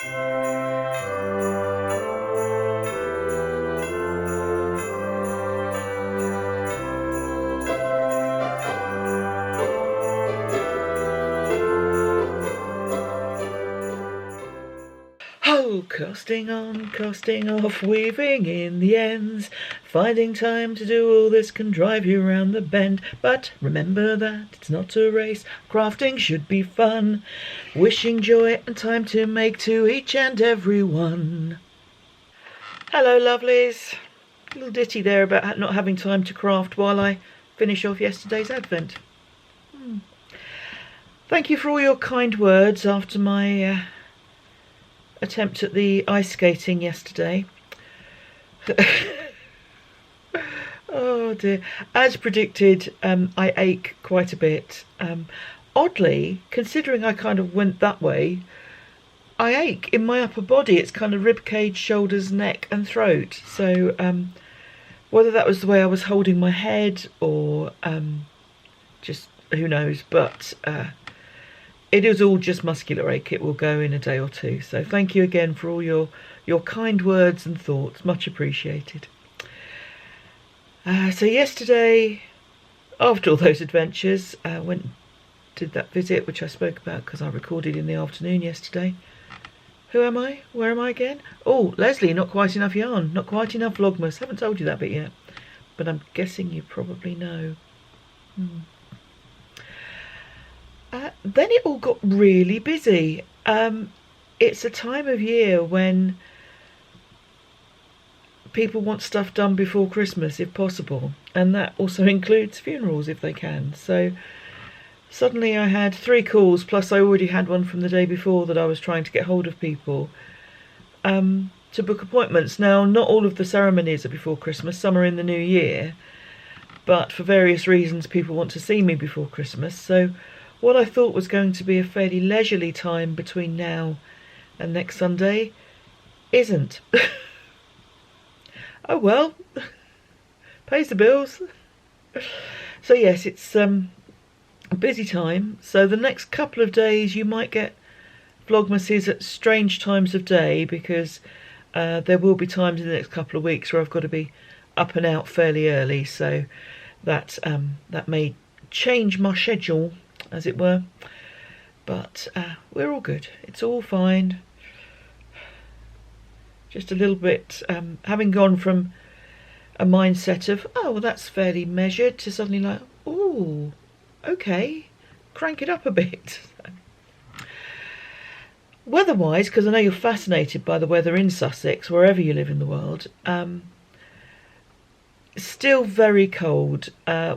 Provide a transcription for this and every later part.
Oh, casting on, casting off, weaving in the ends. Finding time to do all this can drive you round the bend. But remember that it's not a race, crafting should be fun. Wishing joy and time to make to each and every one. Hello, lovelies. A little ditty there about not having time to craft while I finish off yesterday's advent. Thank you for all your kind words after my attempt at the ice skating yesterday. Oh dear. As predicted, I ache quite a bit. Oddly, considering I kind of went that way, I ache in my upper body. It's kind of rib cage, shoulders, neck and throat. So whether that was the way I was holding my head or just who knows, but it is all just muscular ache. It will go in a day or two. So thank you again for all your kind words and thoughts. Much appreciated. So yesterday, after all those adventures, went and did that visit which I spoke about because I recorded in the afternoon yesterday. Who am I? Where am I again? Oh, Lesley, not quite enough yarn. Not quite enough Vlogmas. Haven't told you that bit yet. But I'm guessing you probably know. Then it all got really busy. It's a time of year when people want stuff done before Christmas if possible, and that also includes funerals if they can. So suddenly I had 3 calls, plus I already had one from the day before that I was trying to get hold of people to book appointments. Now, not all of the ceremonies are before Christmas, some are in the new year, but for various reasons people want to see me before Christmas. So what I thought was going to be a fairly leisurely time between now and next Sunday isn't. Oh well, pays the bills. So yes, it's a busy time. So the next couple of days you might get Vlogmases at strange times of day, because there will be times in the next couple of weeks where I've got to be up and out fairly early. So that may change my schedule, as it were. But we're all good. It's all fine. Just a little bit, having gone from a mindset of, oh, well, that's fairly measured, to suddenly like, oh, okay, crank it up a bit. Weather-wise, because I know you're fascinated by the weather in Sussex, wherever you live in the world, still very cold.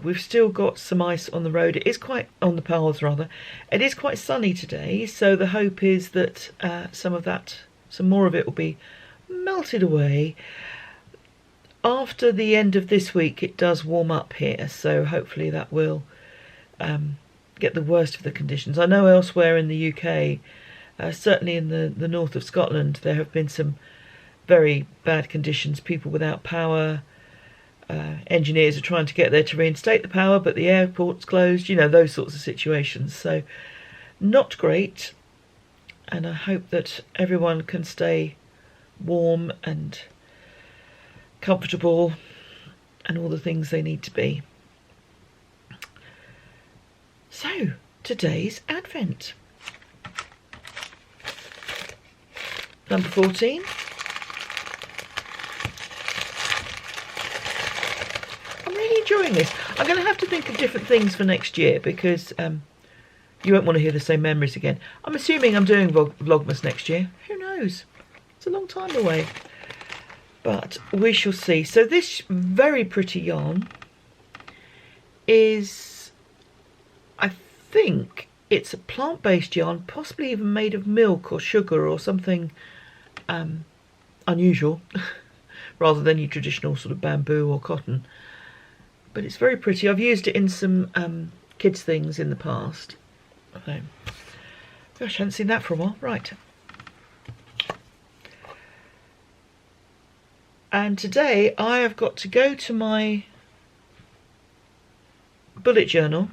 We've still got some ice on the road. It is quite, on the paths rather. It is quite sunny today, so the hope is that some more of it will be melted away. After the end of this week it does warm up here, so hopefully that will get the worst of the conditions. I know elsewhere in the UK, certainly in the north of Scotland, there have been some very bad conditions, people without power. Engineers are trying to get there to reinstate the power, but the airport's closed, you know, those sorts of situations. So not great, and I hope that everyone can stay warm and comfortable and all the things they need to be. So today's Advent, number 14. I'm really enjoying this. I'm going to have to think of different things for next year, because you won't want to hear the same memories again. I'm assuming I'm doing Vlogmas next year. Who knows? It's a long time away, but we shall see. So this very pretty yarn is, I think it's a plant-based yarn, possibly even made of milk or sugar or something unusual, rather than your traditional sort of bamboo or cotton. But it's very pretty. I've used it in some kids things in the past. So, gosh, I haven't seen that for a while. Right. And today I have got to go to my bullet journal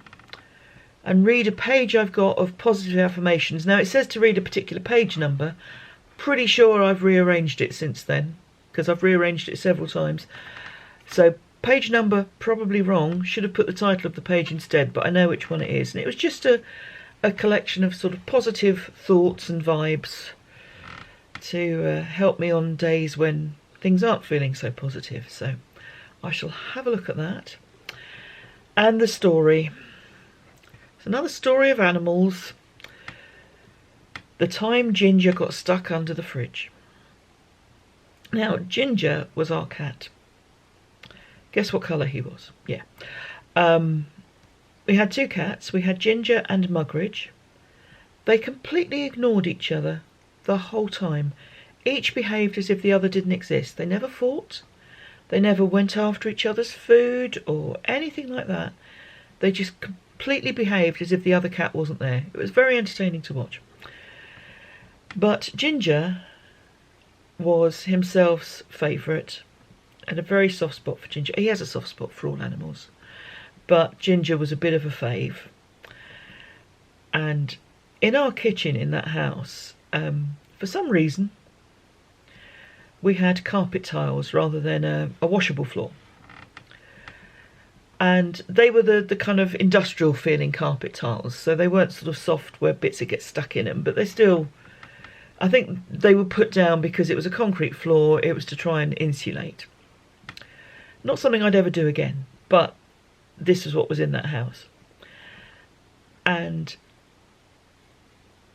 and read a page I've got of positive affirmations. Now it says to read a particular page number. pretty sure I've rearranged it since then, because I've rearranged it several times. So page number probably wrong, should have put the title of the page instead, but I know which one it is. And it was just a collection of sort of positive thoughts and vibes to help me on days when things aren't feeling so positive. So I shall have a look at that. And the story. It's another story of animals. The time Ginger got stuck under the fridge. Now, Ginger was our cat. Guess what colour he was? Yeah. We had two cats. We had Ginger and Mugridge. They completely ignored each other the whole time. Each behaved as if the other didn't exist. They never fought. They never went after each other's food or anything like that. They just completely behaved as if the other cat wasn't there. It was very entertaining to watch. But Ginger was himself's favourite, and a very soft spot for Ginger. He has a soft spot for all animals, but Ginger was a bit of a fave. And in our kitchen in that house, for some reason, we had carpet tiles rather than a washable floor. And they were the kind of industrial feeling carpet tiles, so they weren't sort of soft where bits would get stuck in them, but they still, I think they were put down because it was a concrete floor. It was to try and insulate. Not something I'd ever do again, but this is what was in that house. And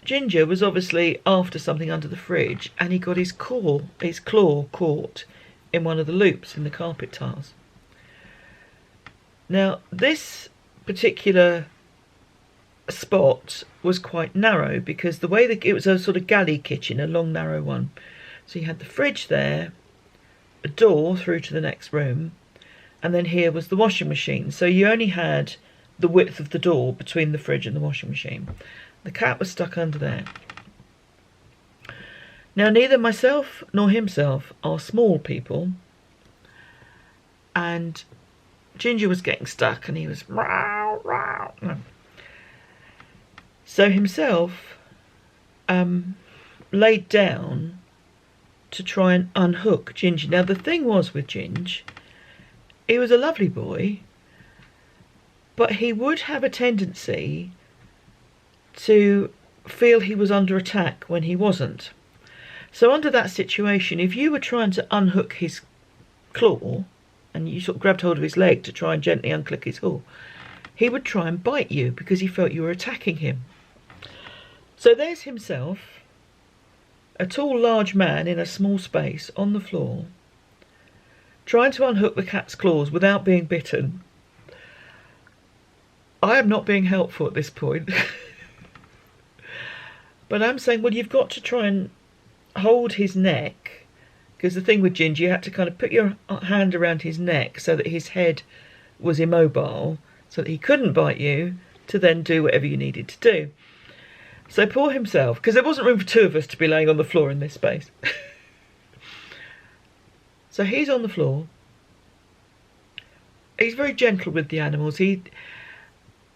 Ginger was obviously after something under the fridge, and he got his claw caught in one of the loops in the carpet tiles. Now, this particular spot was quite narrow because the way it was a sort of galley kitchen, a long narrow one. So you had the fridge there, a door through to the next room, and then here was the washing machine. So you only had the width of the door between the fridge and the washing machine. The cat was stuck under there. Now, neither myself nor himself are small people, and Ginger was getting stuck and he was row, row. So himself laid down to try and unhook Ginger. Now, the thing was with Ginger, he was a lovely boy, but he would have a tendency to feel he was under attack when he wasn't. So under that situation, if you were trying to unhook his claw and you sort of grabbed hold of his leg to try and gently unclick his claw, he would try and bite you because he felt you were attacking him. So there's himself, a tall, large man in a small space on the floor, trying to unhook the cat's claws without being bitten. I am not being helpful at this point. But I'm saying, well, you've got to try and hold his neck, because the thing with Ginger, you had to kind of put your hand around his neck so that his head was immobile, so that he couldn't bite you, to then do whatever you needed to do. So poor himself, because there wasn't room for two of us to be laying on the floor in this space. So he's on the floor. He's very gentle with the animals.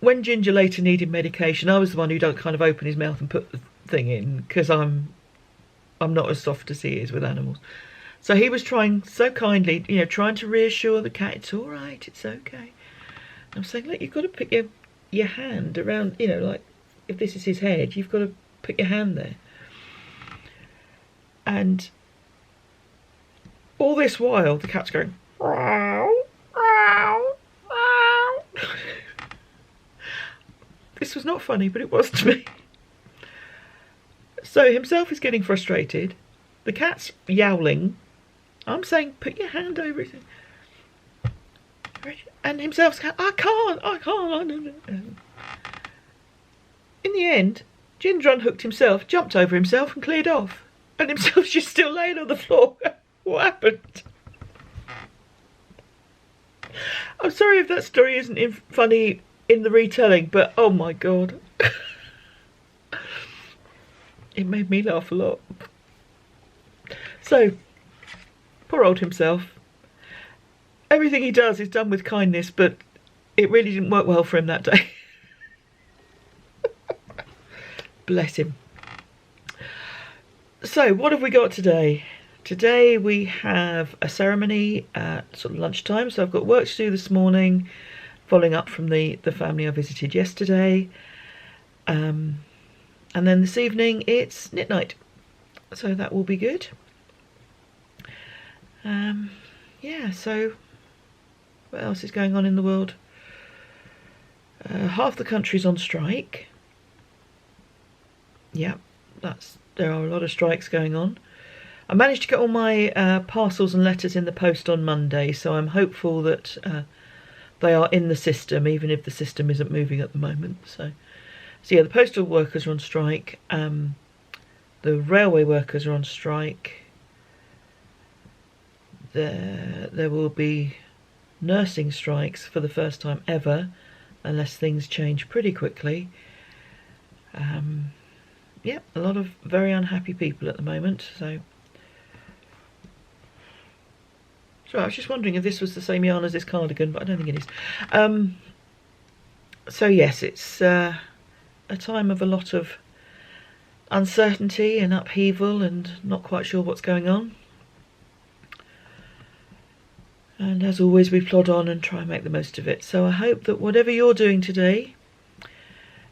When Ginger later needed medication, I was the one who don't kind of open his mouth and put the thing in, because I'm not as soft as he is with animals. So he was trying so kindly, trying to reassure the cat, it's all right, it's okay. I'm saying, look, you've got to put your hand around, like if this is his head, you've got to put your hand there. And all this while, the cat's going, meow, meow, meow. This was not funny, but it was to me. So himself is getting frustrated. The cat's yowling. I'm saying, put your hand over it. And himself's going, I can't. In the end, Ginger unhooked himself, jumped over himself and cleared off. And himself's just still laying on the floor. What happened? I'm sorry if that story isn't funny in the retelling, but oh my God. It made me laugh a lot. So, poor old himself. Everything he does is done with kindness, but it really didn't work well for him that day. Bless him. So what have we got today? Today we have a ceremony at sort of lunchtime, so I've got work to do this morning, following up from the family I visited yesterday. And then this evening it's knit night, so that will be good. Yeah, so what else is going on in the world? Half the country's on strike. Yeah, there are a lot of strikes going on. I managed to get all my parcels and letters in the post on Monday, so I'm hopeful that they are in the system, even if the system isn't moving at the moment. So yeah, the postal workers are on strike. The railway workers are on strike. There will be nursing strikes for the first time ever, unless things change pretty quickly. Yeah, a lot of very unhappy people at the moment. So I was just wondering if this was the same yarn as this cardigan, but I don't think it is. So yes, it's a time of a lot of uncertainty and upheaval and not quite sure what's going on. And as always, we plod on and try and make the most of it. So I hope that whatever you're doing today,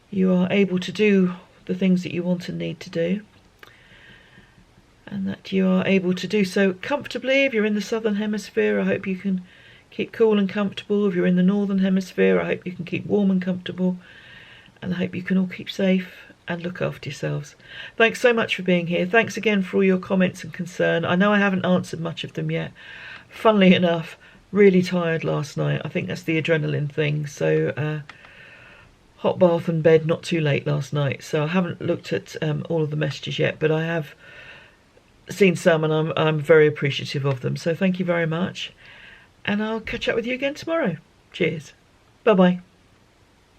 you are able to do the things that you want and need to do. And that you are able to do so comfortably. If you're in the southern hemisphere, I hope you can keep cool and comfortable. If you're in the northern hemisphere, I hope you can keep warm and comfortable. And I hope you can all keep safe and look after yourselves. Thanks so much for being here. Thanks again for all your comments and concern. I know I haven't answered much of them yet. Funnily enough, really tired last night. I think that's the adrenaline thing. So hot bath and bed not too late last night. So I haven't looked at all of the messages yet, but I have seen some and I'm very appreciative of them. So thank you very much. And I'll catch up with you again tomorrow. Cheers. Bye-bye.